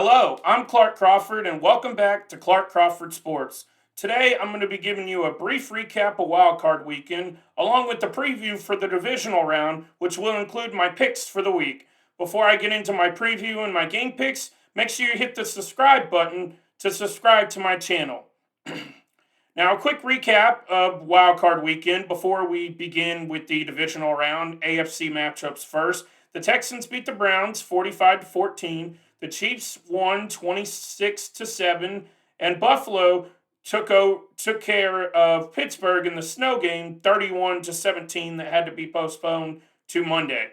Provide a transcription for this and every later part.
Hello, I'm Clark Crawford, and welcome back to Clark Crawford Sports. Today, I'm going to be giving you a brief recap of Wildcard Weekend, along with the preview for the divisional round, which will include my picks for the week. Before I get into my preview and my game picks, make sure you hit the subscribe button to subscribe to my channel. Now, a quick recap of Wildcard Weekend before we begin with the divisional round AFC matchups first. The Texans beat the Browns 45-14. The Chiefs won 26-7, and Buffalo took care of Pittsburgh in the snow game 31-17 that had to be postponed to Monday.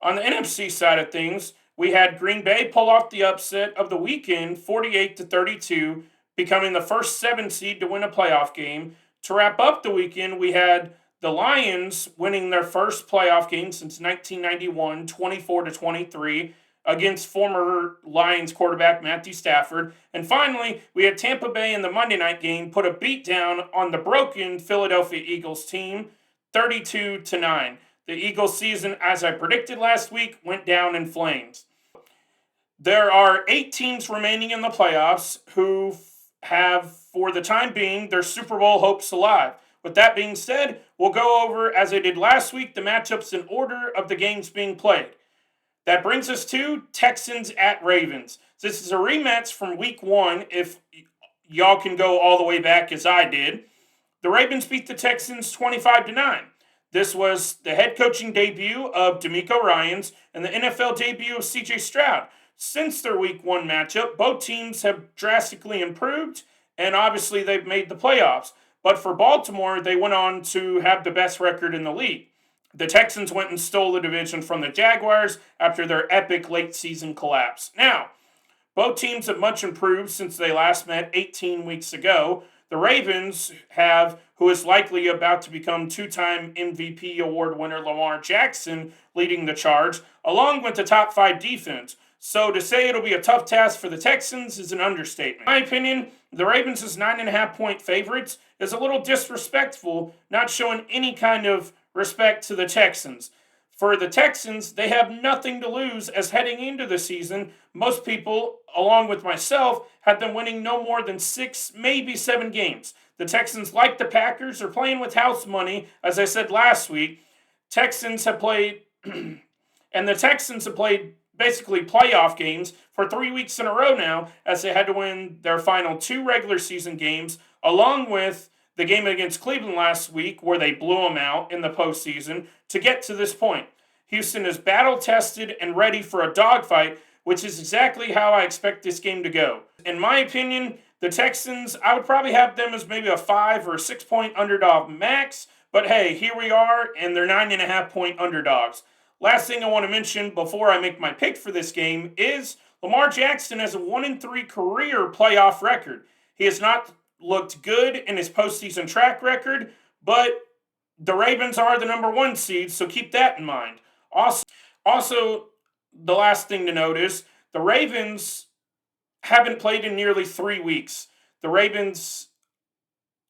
On the NFC side of things, we had Green Bay pull off the upset of the weekend 48-32, becoming the first 7 seed to win a playoff game. To wrap up the weekend, we had the Lions winning their first playoff game since 1991, 24-23, against former Lions quarterback Matthew Stafford. And finally, we had Tampa Bay in the Monday night game put a beat down on the broken Philadelphia Eagles team, 32-9. The Eagles season, as I predicted last week, went down in flames. There are 8 teams remaining in the playoffs who have, for the time being, their Super Bowl hopes alive. With that being said, we'll go over, as I did last week, the matchups in order of the games being played. That brings us to Texans at Ravens. This is a rematch from week 1, if y'all can go all the way back as I did. The Ravens beat the Texans 25-9. This was the head coaching debut of DeMeco Ryans and the NFL debut of C.J. Stroud. Since their week 1 matchup, both teams have drastically improved, and obviously they've made the playoffs. But for Baltimore, they went on to have the best record in the league. The Texans went and stole the division from the Jaguars after their epic late season collapse. Now, both teams have much improved since they last met 18 weeks ago. The Ravens have, who is likely about to become 2-time MVP award winner Lamar Jackson, leading the charge, along with the top 5 defense. So to say it'll be a tough task for the Texans is an understatement. In my opinion, the Ravens' 9.5-point favorites is a little disrespectful, not showing any kind of respect to the Texans. For the Texans, they have nothing to lose, as heading into the season, most people, along with myself, have them winning no more than 6, maybe 7 games. The Texans, like the Packers, are playing with house money, as I said last week. Texans have played, and the Texans have played basically playoff games for 3 weeks in a row now, as they had to win their final 2 regular season games, along with the game against Cleveland last week, where they blew them out in the postseason, to get to this point. Houston is battle-tested and ready for a dogfight, which is exactly how I expect this game to go. In my opinion, the Texans, I would probably have them as maybe a 5 or 6 point underdog max, but hey, here we are, and they're 9.5-point underdogs. Last thing I want to mention before I make my pick for this game is Lamar Jackson has a 1-3 career playoff record. He has not looked good in his postseason track record, but the Ravens are the number 1 seed, so keep that in mind. Also, the last thing to note is the Ravens haven't played in nearly 3 weeks. The Ravens,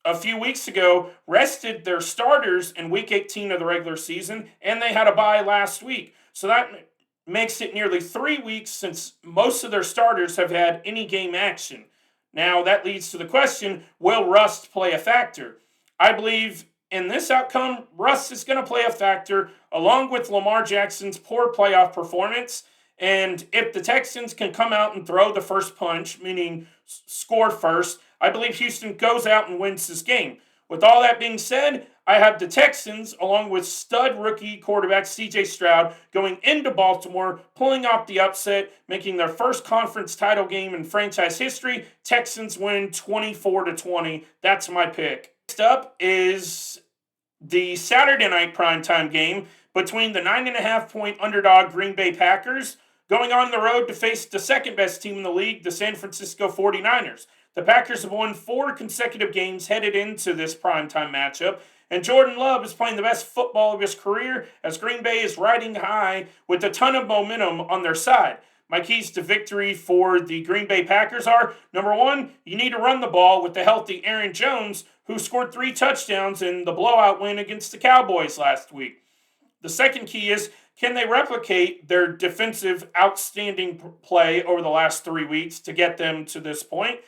a few weeks ago, rested their starters in week 18 of the regular season, and they had a bye last week. So that makes it nearly 3 weeks since most of their starters have had any game action. Now, that leads to the question, will rust play a factor? I believe in this outcome, rust is going to play a factor, along with Lamar Jackson's poor playoff performance. And if the Texans can come out and throw the first punch, meaning score first, I believe Houston goes out and wins this game. With all that being said, I have the Texans, along with stud rookie quarterback C.J. Stroud, going into Baltimore, pulling off the upset, making their first conference title game in franchise history. Texans win 24-20. That's my pick. Next up is the Saturday night primetime game between the 9.5-point underdog Green Bay Packers going on the road to face the second best team in the league, the San Francisco 49ers. The Packers have won 4 consecutive games headed into this primetime matchup, and Jordan Love is playing the best football of his career as Green Bay is riding high with a ton of momentum on their side. My keys to victory for the Green Bay Packers are, number 1, you need to run the ball with the healthy Aaron Jones, who scored 3 touchdowns in the blowout win against the Cowboys last week. The second key is Can they replicate their defensive outstanding play over the last 3 weeks to get them to this point?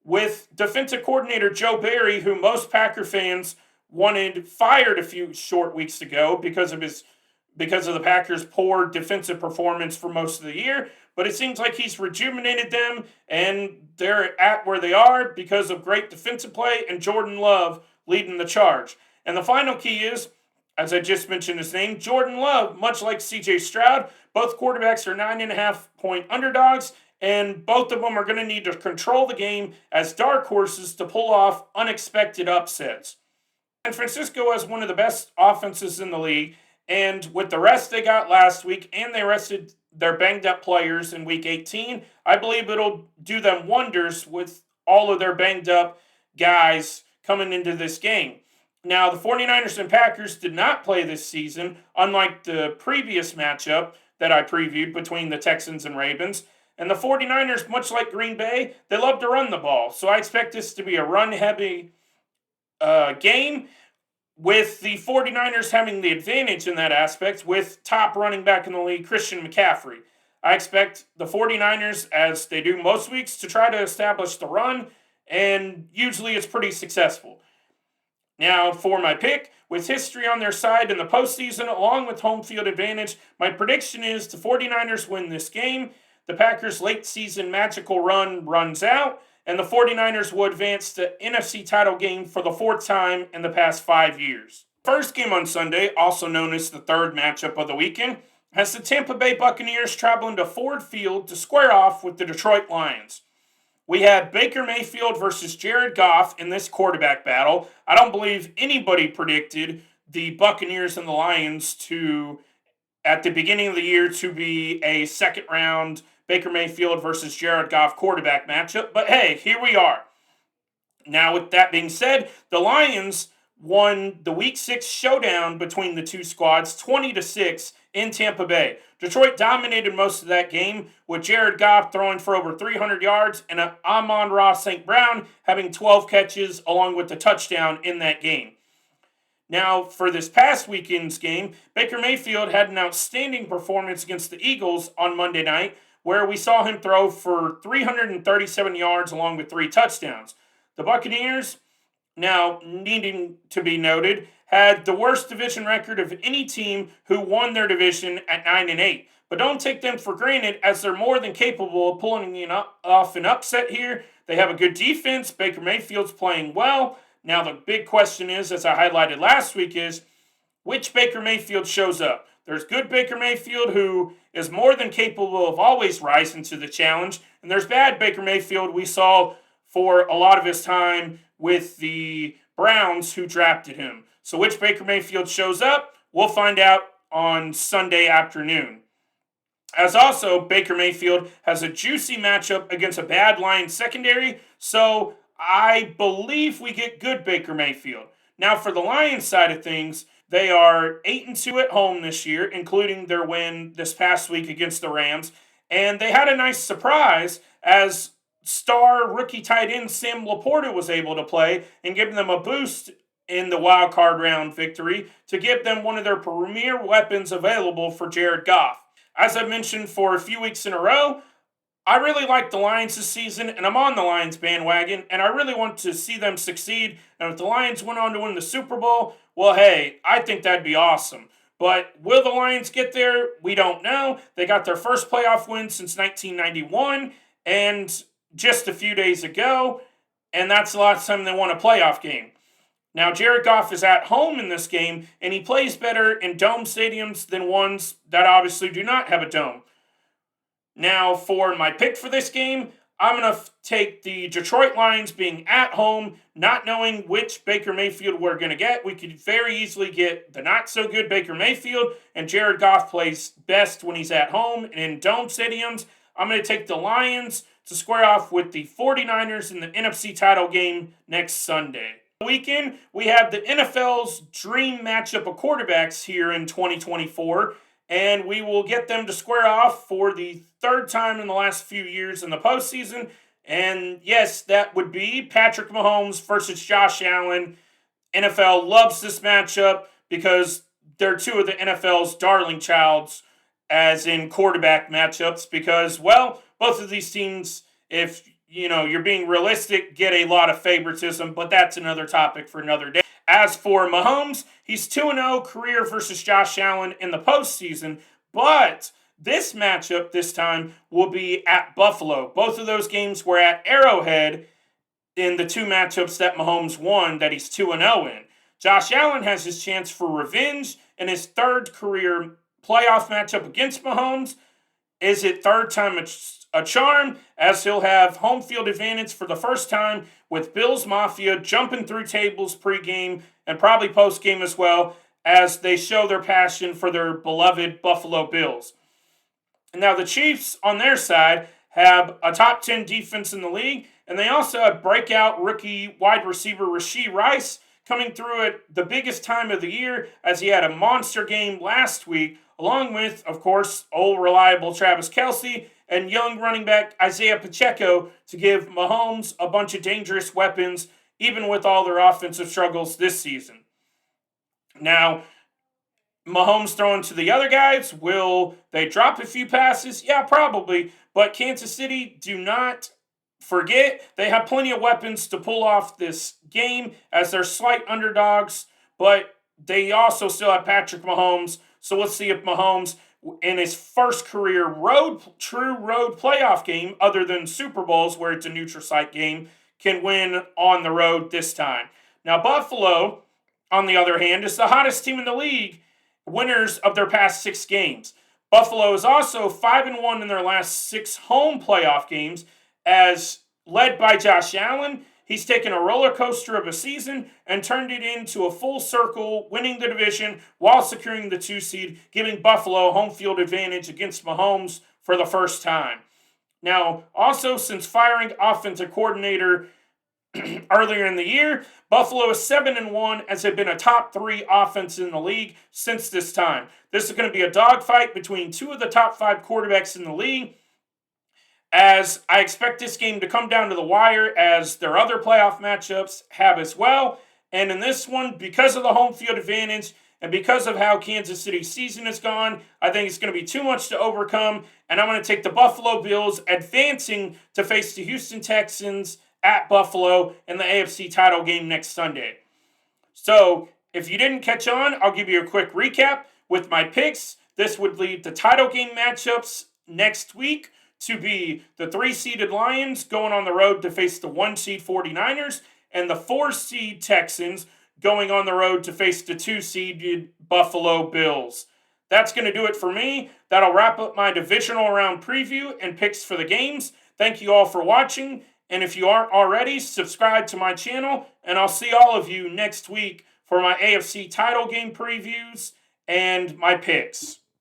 With defensive coordinator Joe Barry, who most Packer fans wanted fired a few short weeks ago because of the Packers' poor defensive performance for most of the year. But it seems like he's rejuvenated them, and they're at where they are because of great defensive play and Jordan Love leading the charge. And the final key is, as I just mentioned his name, Jordan Love, much like CJ Stroud, both quarterbacks are 9.5-point underdogs, and both of them are going to need to control the game as dark horses to pull off unexpected upsets. San Francisco has one of the best offenses in the league, and with the rest they got last week, and they rested their banged up players in week 18, I believe it'll do them wonders with all of their banged up guys coming into this game. Now, the 49ers and Packers did not play this season, unlike the previous matchup that I previewed between the Texans and Ravens. And the 49ers, much like Green Bay, they love to run the ball. So I expect this to be a run-heavy game, with the 49ers having the advantage in that aspect with top running back in the league, Christian McCaffrey. I expect the 49ers, as they do most weeks, to try to establish the run, and usually it's pretty successful. Now, for my pick, with history on their side in the postseason, along with home field advantage, my prediction is the 49ers win this game. The Packers' late season magical run runs out, and the 49ers will advance to NFC title game for the fourth time in the past 5 years. First game on Sunday, also known as the third matchup of the weekend, has the Tampa Bay Buccaneers traveling to Ford Field to square off with the Detroit Lions. We had Baker Mayfield versus Jared Goff in this quarterback battle. I don't believe anybody predicted the Buccaneers and the Lions to, at the beginning of the year, to be a second round Baker Mayfield versus Jared Goff quarterback matchup. But hey, here we are. Now, with that being said, the Lions won the Week 6 showdown between the two squads 20-6 in Tampa Bay. Detroit dominated most of that game, with Jared Goff throwing for over 300 yards and Amon-Ra St. Brown having 12 catches along with the touchdown in that game. Now, for this past weekend's game, Baker Mayfield had an outstanding performance against the Eagles on Monday night, where we saw him throw for 337 yards along with 3 touchdowns. The Buccaneers, now needing to be noted, had the worst division record of any team who won their division at 9-8. But don't take them for granted, as they're more than capable of pulling off an upset here. They have a good defense. Baker Mayfield's playing well. Now the big question is, as I highlighted last week, is which Baker Mayfield shows up. There's good Baker Mayfield, who is more than capable of always rising to the challenge. And there's bad Baker Mayfield we saw for a lot of his time with the Browns, who drafted him. So which Baker Mayfield shows up, we'll find out on Sunday afternoon. As also, Baker Mayfield has a juicy matchup against a bad Lions secondary, so I believe we get good Baker Mayfield. Now, for the Lions side of things, they are 8-2 at home this year, including their win this past week against the Rams. And they had a nice surprise as star rookie tight end Sam Laporta was able to play and give them a boost in the wild card round victory to give them one of their premier weapons available for Jared Goff. As I mentioned for a few weeks in a row, I really like the Lions this season, and I'm on the Lions bandwagon, and I really want to see them succeed. And if the Lions went on to win the Super Bowl, well, hey, I think that'd be awesome. But will the Lions get there? We don't know. They got their first playoff win since 1991, and just a few days ago, and that's the last time they won a playoff game. Now, Jared Goff is at home in this game, and he plays better in dome stadiums than ones that obviously do not have a dome. Now, for my pick for this game, I'm going to take the Detroit Lions being at home, not knowing which Baker Mayfield we're going to get. We could very easily get the not-so-good Baker Mayfield, and Jared Goff plays best when he's at home and in dome stadiums. I'm going to take the Lions to square off with the 49ers in the NFC title game next Sunday. Weekend, we have the NFL's dream matchup of quarterbacks here in 2024, and we will get them to square off for the third time in the last few years in the postseason. And yes, that would be Patrick Mahomes versus Josh Allen. NFL loves this matchup because they're two of the NFL's darling childs, as in quarterback matchups, because, well, both of these teams, if you're being realistic, get a lot of favoritism, but that's another topic for another day. As for Mahomes, he's 2-0 career versus Josh Allen in the postseason, but this matchup this time will be at Buffalo. Both of those games were at Arrowhead in the two matchups that Mahomes won that he's 2-0 in. Josh Allen has his chance for revenge in his third career playoff matchup against Mahomes. Is it third time a charm, as he'll have home field advantage for the first time with Bills Mafia jumping through tables pregame and probably postgame as well, as they show their passion for their beloved Buffalo Bills. And now the Chiefs, on their side, have a top 10 defense in the league, and they also have breakout rookie wide receiver Rashee Rice coming through at the biggest time of the year, as he had a monster game last week, along with, of course, old reliable Travis Kelce and young running back Isaiah Pacheco to give Mahomes a bunch of dangerous weapons, even with all their offensive struggles this season. Now, Mahomes throwing to the other guys, will they drop a few passes? Yeah, probably. But Kansas City, do not forget, they have plenty of weapons to pull off this game as they're slight underdogs, but they also still have Patrick Mahomes. So let's see if Mahomes, in his first career true road playoff game, other than Super Bowls where it's a neutral site game, can win on the road this time. Now, Buffalo, on the other hand, is the hottest team in the league, winners of their past 6 games. Buffalo is also 5-1 in their last 6 home playoff games, as led by Josh Allen. He's taken a roller coaster of a season and turned it into a full circle, winning the division while securing the 2 seed, giving Buffalo home field advantage against Mahomes for the first time. Now, also, since firing offensive coordinator earlier in the year, Buffalo is 7-1, as they've been a top 3 offense in the league since this time. This is going to be a dogfight between 2 of the top 5 quarterbacks in the league, as I expect this game to come down to the wire, as their other playoff matchups have as well. And in this one, because of the home field advantage and because of how Kansas City's season has gone, I think it's going to be too much to overcome. And I'm going to take the Buffalo Bills advancing to face the Houston Texans at Buffalo in the AFC title game next Sunday. So if you didn't catch on, I'll give you a quick recap with my picks. This would lead the title game matchups next week to be the 3-seeded Lions going on the road to face the 1-seed 49ers, and the 4-seed Texans going on the road to face the 2-seeded Buffalo Bills. That's going to do it for me. That'll wrap up my divisional round preview and picks for the games. Thank you all for watching, and if you aren't already, subscribe to my channel, and I'll see all of you next week for my AFC title game previews and my picks.